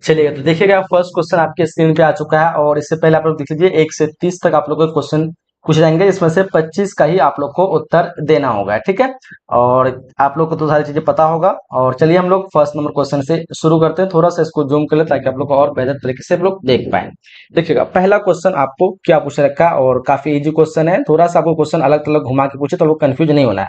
चलिए तो देखिएगा, फर्स्ट क्वेश्चन आपके स्क्रीन पे आ चुका है और इससे पहले आप लोग देख लीजिए 1 से 30 तक आप लोग को क्वेश्चन पूछे जाएंगे, इसमें से 25 का ही आप लोग को उत्तर देना होगा, ठीक है। और आप लोग को तो सारी चीजें पता होगा। और चलिए हम लोग फर्स्ट नंबर क्वेश्चन से शुरू करते हैं, थोड़ा सा इसको जूम कर ले ताकि आप लोग को और बेहतर तरीके से आप लोग देख पाए। देखिएगा पहला क्वेश्चन आपको क्या पूछ रखा है, और काफी इजी क्वेश्चन है, थोड़ा सा आपको क्वेश्चन अलग अलग घुमा के पूछे तो लोग कंफ्यूज नहीं होना है।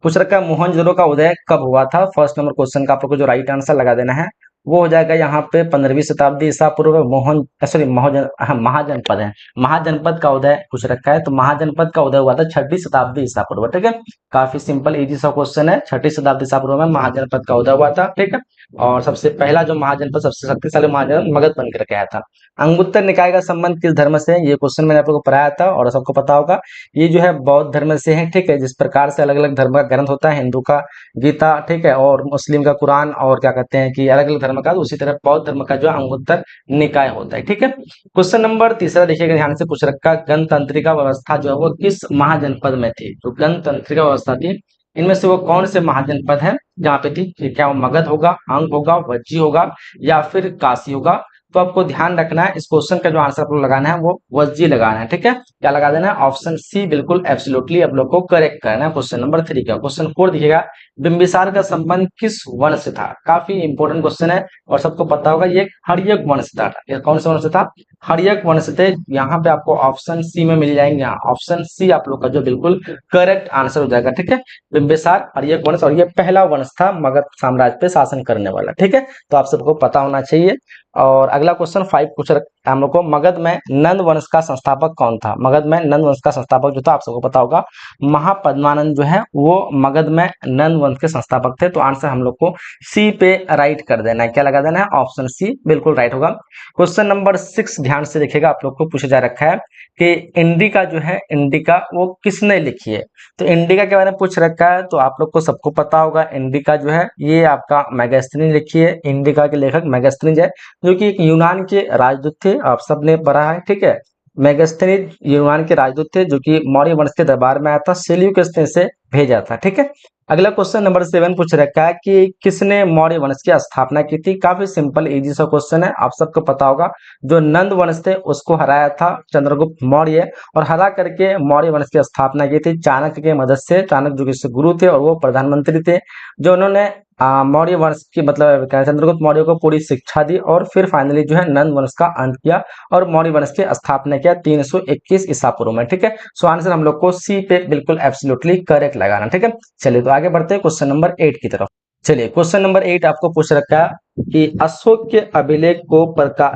पूछ रखा है मोहनजोदड़ो का उदय कब हुआ था। फर्स्ट नंबर क्वेश्चन का आप लोग को जो राइट आंसर लगा देना है वो हो जाएगा यहाँ पे 15वीं शताब्दी ईसा पूर्व में। सॉरी महाजनपद है, महाजनपद का उदय पूछ रखा है, तो महाजनपद का उदय हुआ था 6वीं शताब्दी ईसा पूर्व, ठीक है। काफी सिंपल इजी सा क्वेश्चन है, 6वीं शताब्दी ईसा पूर्व में महाजनपद का उदय हुआ था, ठीक है। और सबसे पहला जो महाजनपद, सबसे शक्तिशाली महाजन मगध बन करके आया था। अंगुत्तर निकाय का संबंध किस धर्म से है, ये क्वेश्चन मैंने आप लोग को पढ़ाया था और सबको पता होगा। ये जो है बौद्ध धर्म से है, ठीक है। जिस प्रकार से अलग अलग धर्म का ग्रंथ होता है, हिंदू का गीता, ठीक है, और मुस्लिम का कुरान, और क्या कहते हैं कि अलग अलग धर्म का, तो उसी तरह बौद्ध धर्म का जो अंगुत्तर निकाय होता है, ठीक है। क्वेश्चन नंबर तीसरा देखिएगा ध्यान से, पूछ रखा गणतंत्रिका व्यवस्था जो है वो किस महाजनपद में थी। जो गणतंत्रिका व्यवस्था थी, इनमें से वो कौन से महाजनपद है जहाँ पे थी। क्या वो मगध होगा, अंग होगा, वज्जी होगा, या फिर काशी होगा। तो आपको ध्यान रखना है, इस क्वेश्चन का जो आंसर आपको लगाना है वो वज्जी लगाना है, ठीक है। क्या लगा देना है, ऑप्शन सी बिल्कुल एब्सोल्युटली आप लोग को करेक्ट करना है। क्वेश्चन नंबर 3 का क्वेश्चन 4 दिखेगा, बिंबिसार का संबंध किस वंश से था। काफी इंपॉर्टेंट क्वेश्चन है और सबको पता होगा, ये हर्यक वंश से था। ये कौन से वंश से था, हर्यक वंश से थे। यहाँ पे आपको ऑप्शन सी में मिल जाएंगे, ऑप्शन सी आप लोग का जो बिल्कुल करेक्ट आंसर हो जाएगा, ठीक है। बिंबिसार हर्यक वंश, और ये पहला वंश था मगध साम्राज्य पे शासन करने वाला, ठीक है। तो आप सबको पता होना चाहिए। और अगला क्वेश्चन 5 पूछ रखा है हम लोग को, मगध में नंद वंश का संस्थापक कौन था। मगध में नंद वंश का संस्थापक जो था, आप सबको पता होगा, महापद्मानंद जो है वो मगध में नंद वंश के संस्थापक थे। तो आंसर हम लोग को सी पे राइट कर देना है। क्या लगा देना है, ऑप्शन सी बिल्कुल राइट होगा। क्वेश्चन नंबर 6 ध्यान से देखिएगा, आप लोग को पूछा जा रखा है कि इंडिका जो है, इंडिका वो किसने लिखी है। तो इंडिका के बारे में पूछ रखा है, तो आप लोग को सबको पता होगा, इंडिका जो है ये आपका मैगस्थनीज लिखी है। इंडिका के लेखक मैगस्थनीज है, जो कि एक यूनान के राजदूत थे, आप सबने पढ़ा है, ठीक है। मेगास्थनीज यूनान के राजदूत थे जो कि मौर्य वंश के दरबार में आया था, सेल्यूकस ने इसे भेजा था, ठीक है। अगला क्वेश्चन नंबर 7 पूछ रखा है कि किसने मौर्य वंश की स्थापना की थी। काफी सिंपल इजी सा क्वेश्चन है, आप सबको पता होगा, जो नंद वंश थे उसको हराया था चंद्रगुप्त मौर्य, और हरा करके मौर्य वंश की स्थापना की थी चाणक्य की मदद से। चाणक्य जो कि गुरु थे और वो प्रधानमंत्री थे, जो उन्होंने मौर्य वंश की मतलब चंद्रगुप्त मौर्य को पूरी शिक्षा दी, और फिर फाइनली जो है नंद वंश का अंत किया और मौर्य वंश की स्थापना किया 321 ईसा पूर्व में, ठीक है। सो आंसर हम लोग को सी पे बिल्कुल एब्सोल्युटली करेक्ट लगाना, ठीक है। चलिए तो आगे बढ़ते हैं क्वेश्चन नंबर 8 की तरफ। चलिए क्वेश्चन नंबर 8 आपको पूछ रखा है कि अशोक के अभिलेख को क्या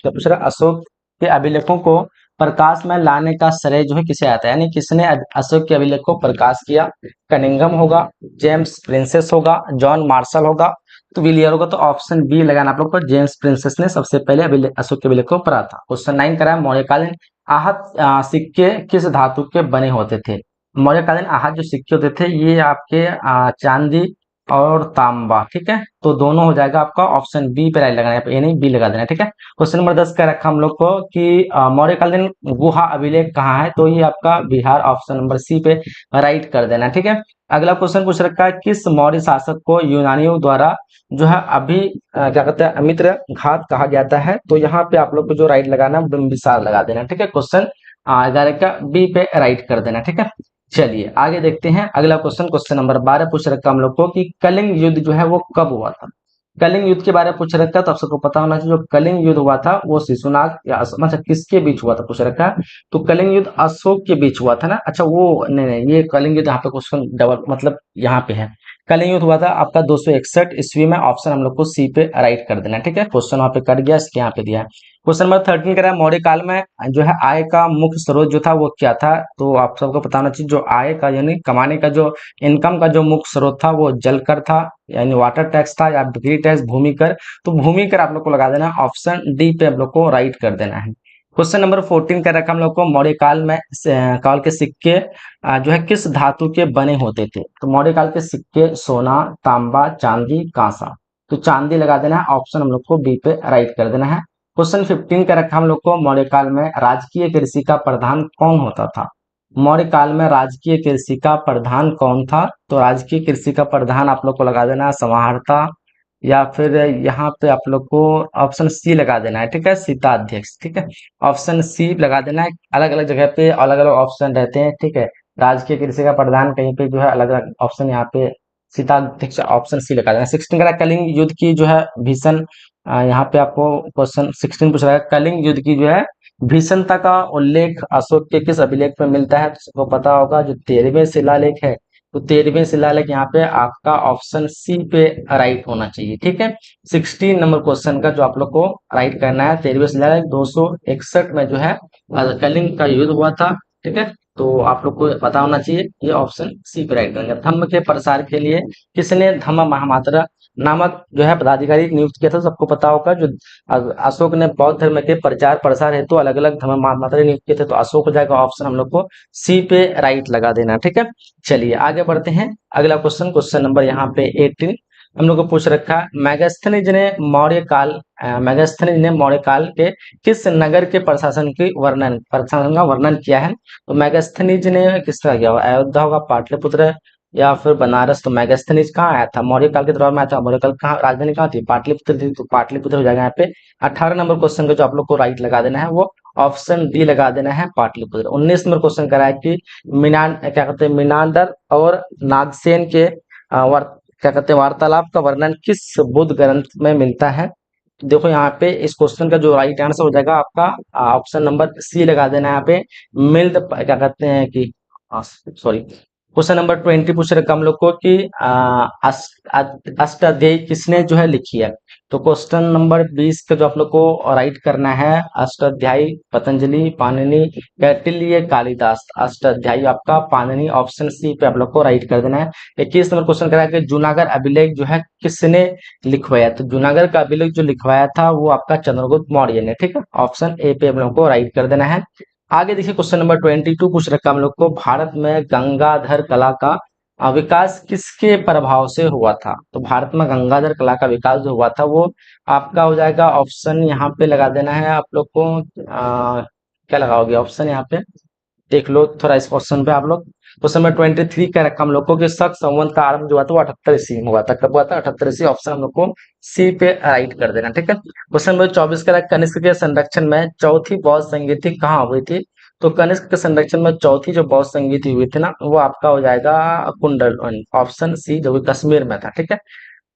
पूछ रहा है, अशोक के अभिलेखों को प्रकाश में लाने का श्रेय जो है किसे आता है, यानी किसने अशोक के अभिलेख को प्रकाश किया। कनिंघम होगा, जेम्स प्रिंसेस होगा, जॉन मार्शल होगा, तो विलियर होगा। तो ऑप्शन बी लगाना आप लोग को, जेम्स प्रिंसेस ने सबसे पहले अशोक के अभिलेख को पढ़ा था। क्वेश्चन 9 करा है, मौर्यकालीन आहत सिक्के किस धातु के बने होते थे। मौर्यकालीन आहत जो सिक्के होते थे ये आपके चांदी और तांबा, ठीक है। तो दोनों हो जाएगा आपका, ऑप्शन बी पे राइट लगाना है, ए नहीं बी लगा देना, ठीक है। क्वेश्चन नंबर 10 का रखा हम लोग को कि मौर्यकालीन गुहा अभिलेख कहाँ है, तो ये आपका बिहार, ऑप्शन नंबर सी पे राइट कर देना, ठीक है। अगला क्वेश्चन पूछ रखा है, किस मौर्य शासक को यूनानियों द्वारा जो है अभी क्या कहते हैं अमित्र घात कहा जाता है। तो यहाँ पे आप लोग को जो राइट लगाना है बिंबिसार लगा देना, ठीक है। क्वेश्चन 11 का बी पे राइट कर देना, ठीक है। चलिए आगे देखते हैं अगला क्वेश्चन। क्वेश्चन नंबर 12 पूछ रखा हम लोग को कि कलिंग युद्ध जो है वो कब हुआ था। कलिंग युद्ध के बारे में पूछ रखा है, तो आप सबको पता होना चाहिए, जो कलिंग युद्ध हुआ था वो शिशुनाग या मतलब किसके बीच हुआ था पूछ रखा है। तो कलिंग युद्ध अशोक के बीच हुआ था ना। अच्छा वो नहीं नहीं, ये कलिंग युद्ध यहाँ पे क्वेश्चन डबल मतलब यहाँ पे है। कलिंग युद्ध हुआ था आपका 261 ईस्वी में, ऑप्शन हम लोग को सी पे राइट कर देना, ठीक है। क्वेश्चन वहाँ पे कट गया, इसके यहाँ पे दिया है। क्वेश्चन नंबर 13 करा है, मौर्य काल में जो है आय का मुख्य स्रोत जो था वो क्या था। तो आप सबको पता होना चाहिए, जो आय का यानी कमाने का जो इनकम का जो मुख्य स्रोत था वो जल कर था, यानी वाटर टैक्स था, या बिक्री टैक्स, भूमि कर। तो भूमि कर आप लोग को लगा देना, ऑप्शन डी पे आप लोग को राइट कर देना है। क्वेश्चन नंबर 14 का रखा हम लोग को, मौर्य काल में काल के सिक्के जो है किस धातु के बने होते थे। तो मौर्य काल के सिक्के सोना, तांबा, चांदी, कांसा। तो चांदी लगा देना है, ऑप्शन हम लोग को बी पे राइट कर देना है। क्वेश्चन 15 का रखा हम लोग को, मौर्य काल में राजकीय कृषि का प्रधान कौन होता था। मौर्य काल में राजकीय कृषि का प्रधान कौन था। तो राजकीय कृषि का प्रधान आप लोग को लगा देना है संवाहर्ता, या फिर यहाँ पे आप लोग को ऑप्शन सी लगा देना है, ठीक है, सीता अध्यक्ष, ठीक है, ऑप्शन सी लगा देना है। अलग अलग जगह पे अलग अलग ऑप्शन रहते हैं, ठीक है, राजकीय कृषि का प्रधान कहीं पे जो है अलग अलग ऑप्शन, यहाँ पे सीता अध्यक्ष ऑप्शन सी लगा देना। 16 का कलिंग युद्ध की जो है भीषण, यहाँ पे आपको क्वेश्चन 16 पूछ रहा है, कलिंग युद्ध की जो है भीषणता का उल्लेख अशोक के किस अभिलेख में मिलता है? तो सबको पता होगा जो 13वें शिलालेख है, तो 13वें शिलालेख यहाँ पे आपका ऑप्शन सी पे राइट होना चाहिए, ठीक है। 16 नंबर क्वेश्चन का जो आप लोग को राइट करना है, 13वें शिलालेख 261 में जो है कलिंग का युद्ध हुआ था, ठीक है। तो आप लोग को पता होना चाहिए, ये ऑप्शन सी पे राइट करेंगे। धम्म के प्रसार के लिए किसने धम्म महामात्रा नामक जो है पदाधिकारी नियुक्त किया था? सबको पता होगा जो अशोक ने बौद्ध धर्म के प्रचार प्रसार हेतु अलग अलग धर्म महामात्रा नियुक्त किए थे, तो अशोक हो जाएगा ऑप्शन हम लोग को सी पे राइट लगा देना, ठीक है। चलिए आगे बढ़ते हैं, अगला क्वेश्चन, क्वेश्चन नंबर यहाँ पे 18 हम लोग को पूछ रखा है, मैगस्थनीज ने मैगस्थनीज ने मौर्य काल के किस नगर के प्रशासन का वर्णन किया है? तो मैगस्थनीज ने किसका किया होगा? अयोध्या होगा, पाटलिपुत्र या फिर बनारस। तो मैगस्थनीज कहाँ आया था? मौर्य काल के दौरान में आया था। मौर्य काल कहाँ राजधानी कहाँ थी? पाटलिपुत्र थी, तो पाटलिपुत्र हो जाएगा यहाँ पे। 18 नंबर क्वेश्चन का जो आप लोग को राइट लगा देना है वो ऑप्शन डी लगा देना है, पाटलिपुत्र। 19 नंबर क्वेश्चन करा है कि क्या कहते हैं, मीनांडर और नागसेन के क्या कहते हैं वार्तालाप का वर्णन किस बुद्ध ग्रंथ में मिलता है? तो देखो यहाँ पे इस क्वेश्चन का जो राइट आंसर हो जाएगा आपका ऑप्शन नंबर सी लगा देना है यहाँ पे, मिल्द क्या कहते हैं कि सॉरी, क्वेश्चन नंबर 20 पूछ रखा हम लोग को कि अष्टाध्यायी किसने जो है लिखी है? तो क्वेश्चन नंबर 20 का जो आप लोग को राइट करना है, अष्टाध्यायी पतंजलि, पाणिनि, कौटिल्य, कालिदास। अष्टाध्यायी आपका पाणिनि, ऑप्शन सी पे आप लोग को राइट कर देना है। 21 नंबर क्वेश्चन करा कि जूनागढ़ अभिलेख जो है किसने लिखवाया? तो जूनागढ़ का अभिलेख जो लिखवाया था वो आपका चंद्रगुप्त मौर्य ने, ठीक है, ऑप्शन ए पे हम लोग को राइट कर देना है। आगे देखिए क्वेश्चन नंबर 22 पूछ रखा हम लोग को, भारत में गंगाधर कला का विकास किसके प्रभाव से हुआ था? तो भारत में गंगाधर कला का विकास जो हुआ था वो आपका हो जाएगा, ऑप्शन यहाँ पे लगा देना है आप लोग को, क्या लगाओगे ऑप्शन यहाँ पे, देख लो थोड़ा इस क्वेश्चन पे आप लोग। क्वेश्चन नंबर 23 का रखा हम लोग को कि शक संवत का आरंभ जो हुआ था वो 78 ईस्वी में हुआ था। कब हुआ था? 78 ईस्वी, ऑप्शन हम लोग को सी पे राइट कर देना, ठीक है। क्वेश्चन नंबर 24 का रखा, कनिष्क के संरक्षण में चौथी बौद्ध संगीति कहाँ हुई थी? तो कनिष्क के संरक्षण में चौथी जो बौद्ध संगीति हुई थी ना, वो आपका हो जाएगा कुंडल, ऑप्शन सी, जो कि कश्मीर में था, ठीक है,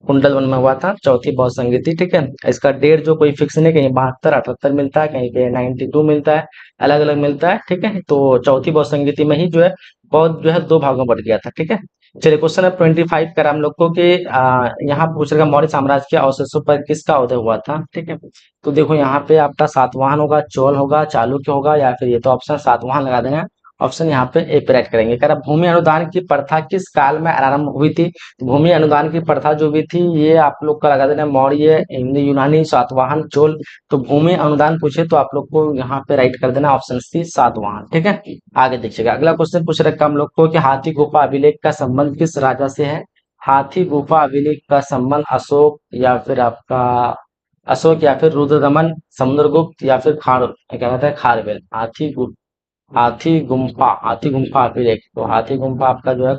कुंडल वन में हुआ था चौथी बौद्ध संगीति, ठीक है। इसका डेट जो कोई फिक्स नहीं, कहीं 72 78 मिलता है, कहीं पे 92 मिलता है, अलग अलग मिलता है, ठीक है। तो चौथी बौद्ध संगीति में ही जो है बौद्ध जो है दो भागों में बट गया था, ठीक है। चलिए क्वेश्चन है 25 का हम लोग को कि यहाँ पूछ रहा मौर्य साम्राज्य के अवशेषों पर किसका उदय हुआ था, ठीक है। तो देखो यहाँ पे आपका सातवाहन होगा, चोल होगा, चालुक्य होगा, या फिर ये तो ऑप्शन सातवाहन लगा देना, ऑप्शन यहाँ पे ए पे राइट करेंगे। कह रहा भूमि अनुदान की प्रथा किस काल में आरंभ हुई थी? भूमि अनुदान की प्रथा जो भी थी ये आप लोग का लगा देना मौर्य, हिंदू, यूनानी, सातवाहन, चोल। तो भूमि अनुदान पूछे तो आप लोग को यहाँ पे राइट कर देना ऑप्शन सी, सातवाहन, ठीक है। आगे देखिएगा अगला क्वेश्चन पूछ रखा हम लोग को कि हाथी गुफा अभिलेख का संबंध किस राजा से है? हाथी गुफा अभिलेख का संबंध अशोक या फिर आपका या फिर रुद्रदमन, समुद्रगुप्त या फिर क्या कहता है खारवेल। हाथी गुम्फा अभिलेख, तो हाथी गुम्फा आपका जो है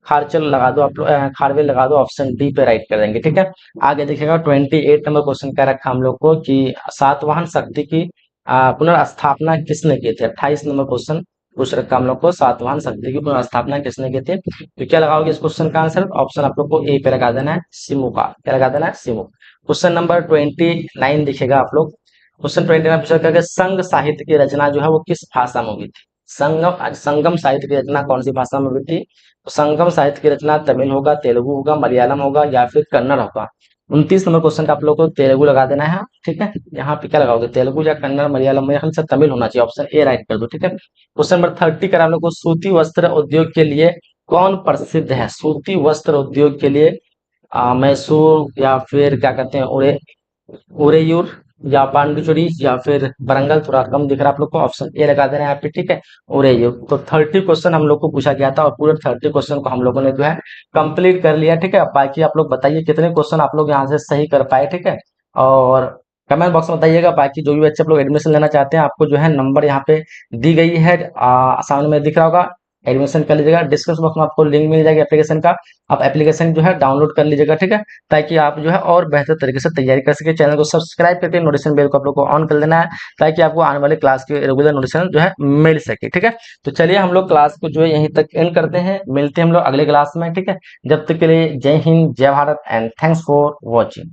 खारचल लगा दो आप लोग, खारवेल लगा दो, ऑप्शन डी पे राइट कर देंगे, ठीक है। आगे देखिएगा 28 नंबर क्वेश्चन क्या रखा हम लोग को कि सातवाहन शक्ति की पुनर्स्थापना किसने की थी? 28 नंबर क्वेश्चन पूछ रखा हम लोग को, सातवाहन शक्ति की पुनर्स्थापना किसने की थी? तो क्या लगाओगे इस क्वेश्चन का आंसर? ऑप्शन आप लोग को ए पे लगा देना है, सिमु का। क्या लगा देना है? सिमु। क्वेश्चन नंबर 29 दिखेगा आप लोग, क्वेश्चन 29 पूछा गया कि संघ साहित्य की रचना जो है वो किस भाषा में हुई थी? संगम साहित्य की रचना कौन सी भाषा में हुई थी? तो संगम साहित्य की रचना तमिल होगा, तेलुगु होगा, मलयालम होगा या फिर कन्नड़ होगा। 29 नंबर क्वेश्चन का आप लोग को तेलुगु लगा देना है, ठीक है। यहाँ पे क्या लगाओगे? तेलुगु या कन्नड़, मलयालम, मेरे ख्याल से तमिल होना चाहिए, ऑप्शन ए राइट कर दो, ठीक है। क्वेश्चन नंबर 30 का आप लोग को सूती वस्त्र उद्योग के लिए कौन प्रसिद्ध है? सूती वस्त्र उद्योग के लिए मैसूर या फिर क्या कहते हैं उरेयूर या पांडिचेरी या फिर वरंगल, थोड़ा कम दिख रहा है आप लोग को, ऑप्शन ए लगा देना है यहाँ पे, ठीक है, उरेयूर। तो 30 क्वेश्चन हम लोग को पूछा गया था और पूरे 30 क्वेश्चन को हम लोगों ने जो है कंप्लीट कर लिया, ठीक है। बाकी आप लोग बताइए कितने क्वेश्चन आप लोग यहाँ से सही कर पाए, ठीक है। और कमेंट बॉक्स में बताइएगा। बाकी जो भी बच्चे आप लोग एडमिशन लेना चाहते हैं आपको जो है नंबर यहाँ पे दी गई है, सामने में दिख रहा होगा, एडमिशन कर लीजिएगा। डिस्क्रिप्शन बॉक्स में आपको लिंक मिल जाएगी एप्लीकेशन का, आप एप्लीकेशन जो है डाउनलोड कर लीजिएगा, ठीक है, ताकि आप जो है और बेहतर तरीके से तैयारी कर सके। चैनल को सब्सक्राइब करके नोटिफिकेशन बेल को आप लोग को ऑन कर देना है, ताकि आपको आने वाले क्लास के रेगुलर नोटिफिकेशन जो है मिल सके, ठीक है। तो चलिए हम लोग क्लास को जो है यहीं तक एंड करते हैं, मिलते हैं हम लोग अगले क्लास में, ठीक है। जब तक के लिए जय हिंद, जय Bharat and thanks for watching.